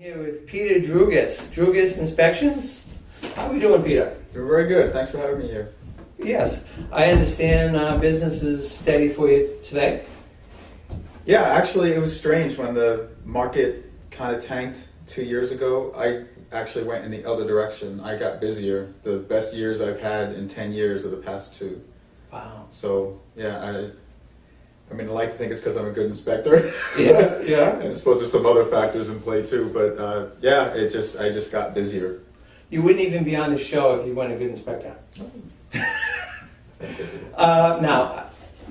Here with Peter Drougas, Drougas Inspections. How are we doing, Peter? You're very good. Thanks for having me here. Yes, I understand business is steady for you today. Yeah, actually, it was strange when the market kind of tanked 2 years ago. I actually went in the other direction. I got busier. The best years I've had in 10 years are the past two. Wow. So, yeah, I mean, I like to think it's because I'm a good inspector. Yeah. And I suppose there's some other factors in play too. But yeah, I just got busier. You wouldn't even be on the show if you weren't a good inspector. Now,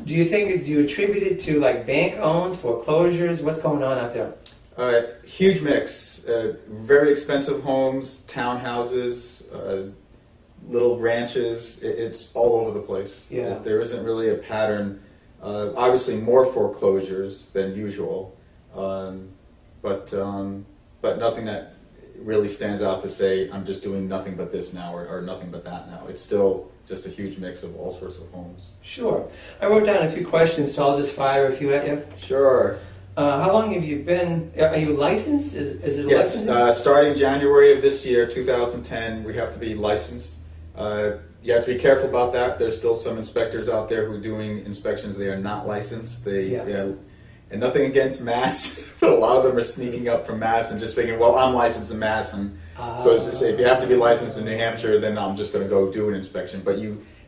do you attribute it to like bank owns, foreclosures? What's going on out there? Huge mix. Very expensive homes, townhouses, little ranches. It's all over the place. Yeah. There isn't really a pattern. Obviously, more foreclosures than usual, but nothing that really stands out to say I'm just doing nothing but this now or nothing but that now. It's still just a huge mix of all sorts of homes. Sure. I wrote down a few questions, so I'll just fire a few at you. Sure. How long have you been? Are you licensed? Is it a Yes. licensing? Starting January of this year, 2010, we have to be licensed. You have to be careful about that. There's still some inspectors out there who are doing inspections. They are not licensed. And nothing against Mass, but a lot of them are sneaking up from Mass and just thinking, well, I'm licensed in Mass, and so it's just, if you have to be licensed in New Hampshire, then I'm just going to go do an inspection. But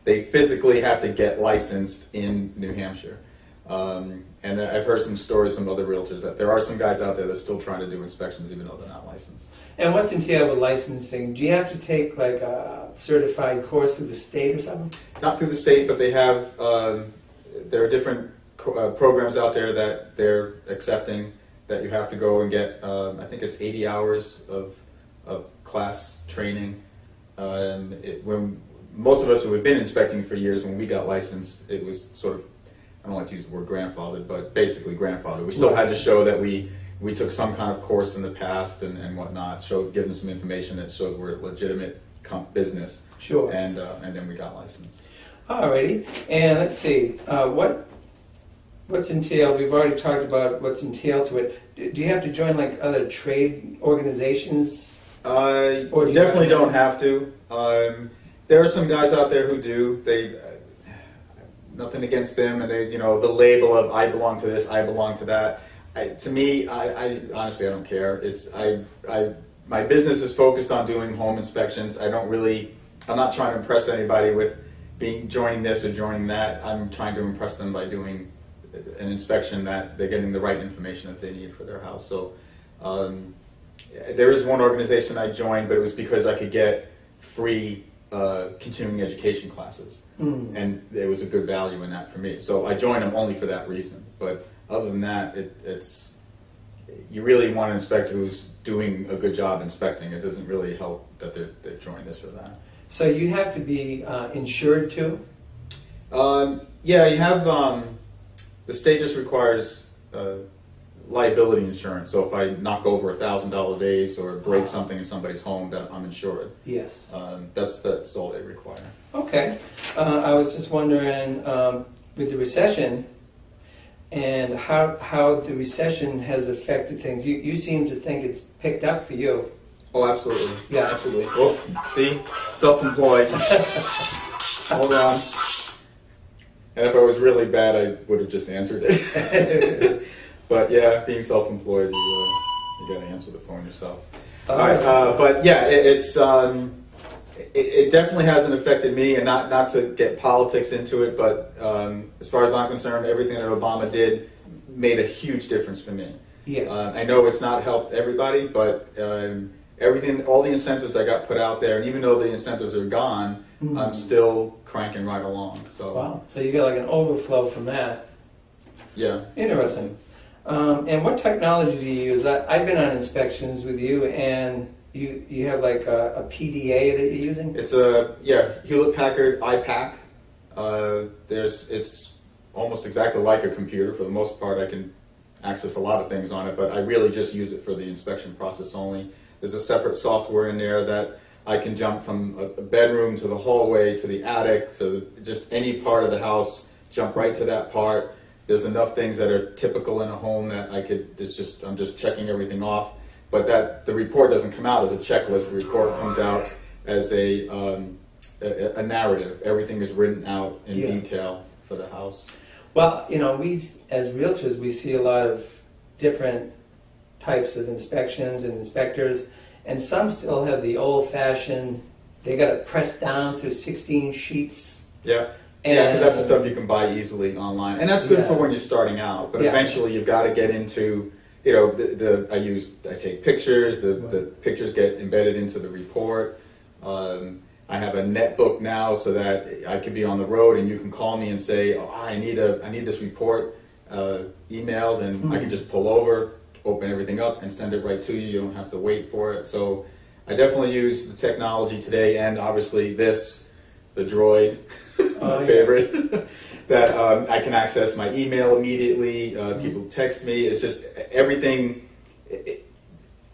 they physically have to get licensed in New Hampshire. And I've heard some stories from other realtors that there are some guys out there that are still trying to do inspections even though they're not licensed. And what's entailed with licensing? Do you have to take like a certified course through the state or something? Not through the state, but they have, there are different programs out there that they're accepting that you have to go and get, I think it's 80 hours of class training. When most of us who had been inspecting for years, when we got licensed, it was sort of, I don't like to use the word grandfathered, but basically grandfathered. We still had to show that we took some kind of course in the past and whatnot, give them some information that showed we're a legitimate business. Sure. And then we got licensed. Alrighty. And let's see, what's entailed? We've already talked about what's entailed to it. Do you have to join like other trade organizations? You definitely don't have to. There are some guys out there who do. They nothing against them, and they, the label of I belong to this, I belong to that. To me, I honestly, I don't care. My business is focused on doing home inspections. I'm not trying to impress anybody with joining this or joining that. I'm trying to impress them by doing an inspection that they're getting the right information that they need for their house. So there is one organization I joined, but it was because I could get free continuing education classes, and there was a good value in that for me. So I joined them only for that reason. But other than that, you really want an inspector who's doing a good job inspecting. It doesn't really help that they've joined this or that. So you have to be insured too? Yeah, you have, the state just requires liability insurance. So if I knock over $1,000 vase or break something in somebody's home, that I'm insured. Yes. That's all they require. Okay. I was just wondering, with the recession, and how the recession has affected things. You seem to think it's picked up for you. Oh, absolutely. Yeah. Absolutely. Oh, see? Self-employed. Hold on. And if I was really bad, I would have just answered it. But yeah, being self-employed, you got to answer the phone yourself. All right. But yeah, it definitely hasn't affected me, and not to get politics into it, but as far as I'm concerned, everything that Obama did made a huge difference for me. Yes. I know it's not helped everybody, but all the incentives that got put out there, and even though the incentives are gone, I'm still cranking right along. So wow. So you got like an overflow from that. Yeah. Interesting. And what technology do you use? I've been on inspections with you, and you have like a PDA that you're using? It's Hewlett-Packard iPack. It's almost exactly like a computer. For the most part, I can access a lot of things on it, but I really just use it for the inspection process only. There's a separate software in there that I can jump from a bedroom to the hallway to the attic to just any part of the house, jump right to that part. There's enough things that are typical in a home that I'm just checking everything off. but that the report doesn't come out as a checklist. The report comes out as a narrative. Everything is written out in detail for the house. Well, you know, we as realtors, we see a lot of different types of inspections and inspectors, and some still have the old-fashioned, they got it pressed down through 16 sheets. Yeah. Yeah, because that's the stuff you can buy easily online, and that's good for when you're starting out. But eventually, you've got to get into, you know, I take pictures. The pictures get embedded into the report. I have a netbook now, so that I could be on the road, and you can call me and say, "Oh, I need this report emailed," and I can just pull over, open everything up, and send it right to you. You don't have to wait for it. So I definitely use the technology today, and obviously the Droid, my favorite, that I can access my email immediately. People text me. It's just everything.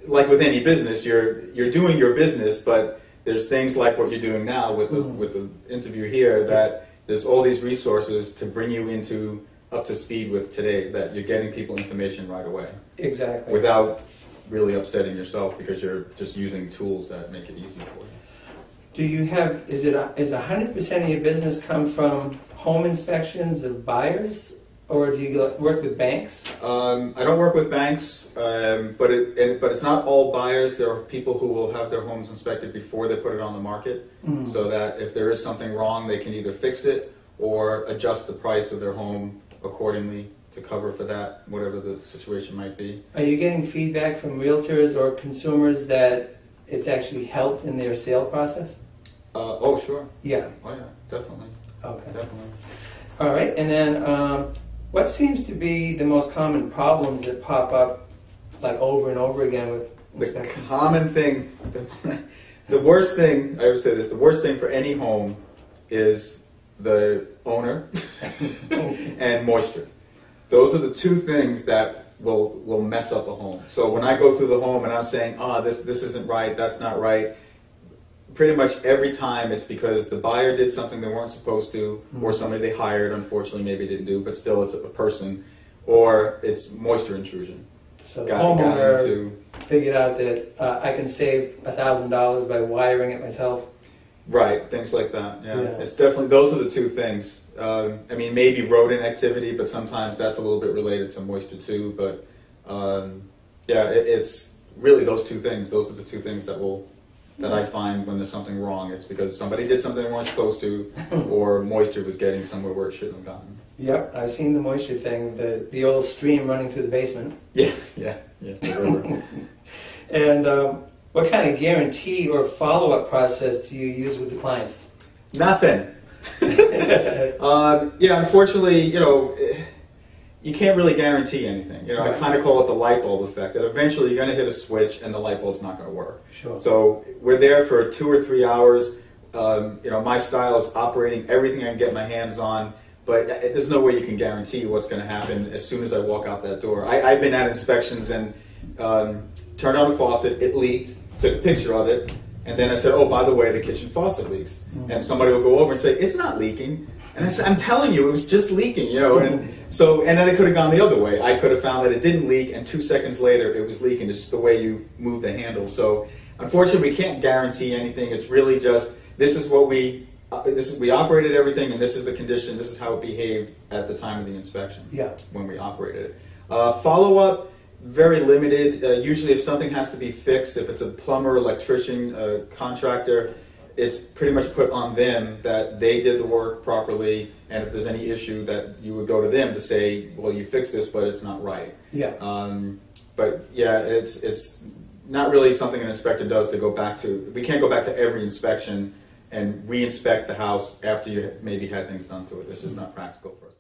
Like with any business, you're doing your business, but there's things like what you're doing now with the interview here, that there's all these resources to bring you up to speed with today, that you're getting people information right away. Exactly. Without really upsetting yourself, because you're just using tools that make it easy for you. Do you have, is 100% of your business come from home inspections of buyers, or do you work with banks? I don't work with banks, but it's not all buyers. There are people who will have their homes inspected before they put it on the market, so that if there is something wrong, they can either fix it or adjust the price of their home accordingly to cover for that, whatever the situation might be. Are you getting feedback from realtors or consumers that it's actually helped in their sale process? Oh, sure. Yeah. Oh, yeah, definitely. Okay. Definitely. All right, and then what seems to be the most common problems that pop up, like over and over again with inspections? The common thing, the worst thing, I would say this, the worst thing for any home is the owner and moisture. Those are the two things that will mess up a home. So when I go through the home and I'm saying, this isn't right, that's not right, pretty much every time it's because the buyer did something they weren't supposed to, or somebody they hired, unfortunately, maybe didn't do, but still it's a person, or it's moisture intrusion. So the homeowner figured out that I can save $1,000 by wiring it myself. Right, things like that. Yeah, it's definitely, those are the two things. I mean, maybe rodent activity, but sometimes that's a little bit related to moisture too. But it's really those two things. Those are the two things that I find when there's something wrong. It's because somebody did something they weren't supposed to, or moisture was getting somewhere where it shouldn't have gotten. Yep, I've seen the moisture thing, the old stream running through the basement. Yeah, the river. And what kind of guarantee or follow-up process do you use with the clients? Nothing. Unfortunately, you can't really guarantee anything. I kind of call it the light bulb effect, that eventually you're going to hit a switch and the light bulb's not going to work. Sure. So we're there for 2 or 3 hours. My style is operating everything I can get my hands on, but there's no way you can guarantee what's going to happen as soon as I walk out that door. I've been at inspections and turned on a faucet, it leaked, took a picture of it, and then I said, oh, by the way, the kitchen faucet leaks. And somebody will go over and say, it's not leaking. And I said, I'm telling you, it was just leaking, and then it could have gone the other way. I could have found that it didn't leak, and 2 seconds later it was leaking. It's just the way you move the handle. So unfortunately, we can't guarantee anything. It's really just, this is what we operated everything, and this is the condition, this is how it behaved at the time of the inspection, when we operated it. Follow-up, very limited. Usually if something has to be fixed, if it's a plumber, electrician, contractor, it's pretty much put on them that they did the work properly, and if there's any issue that you would go to them to say, well, you fixed this, but it's not right. It's not really something an inspector does to go back to. We can't go back to every inspection and re-inspect the house after you maybe had things done to it. This is not practical for us.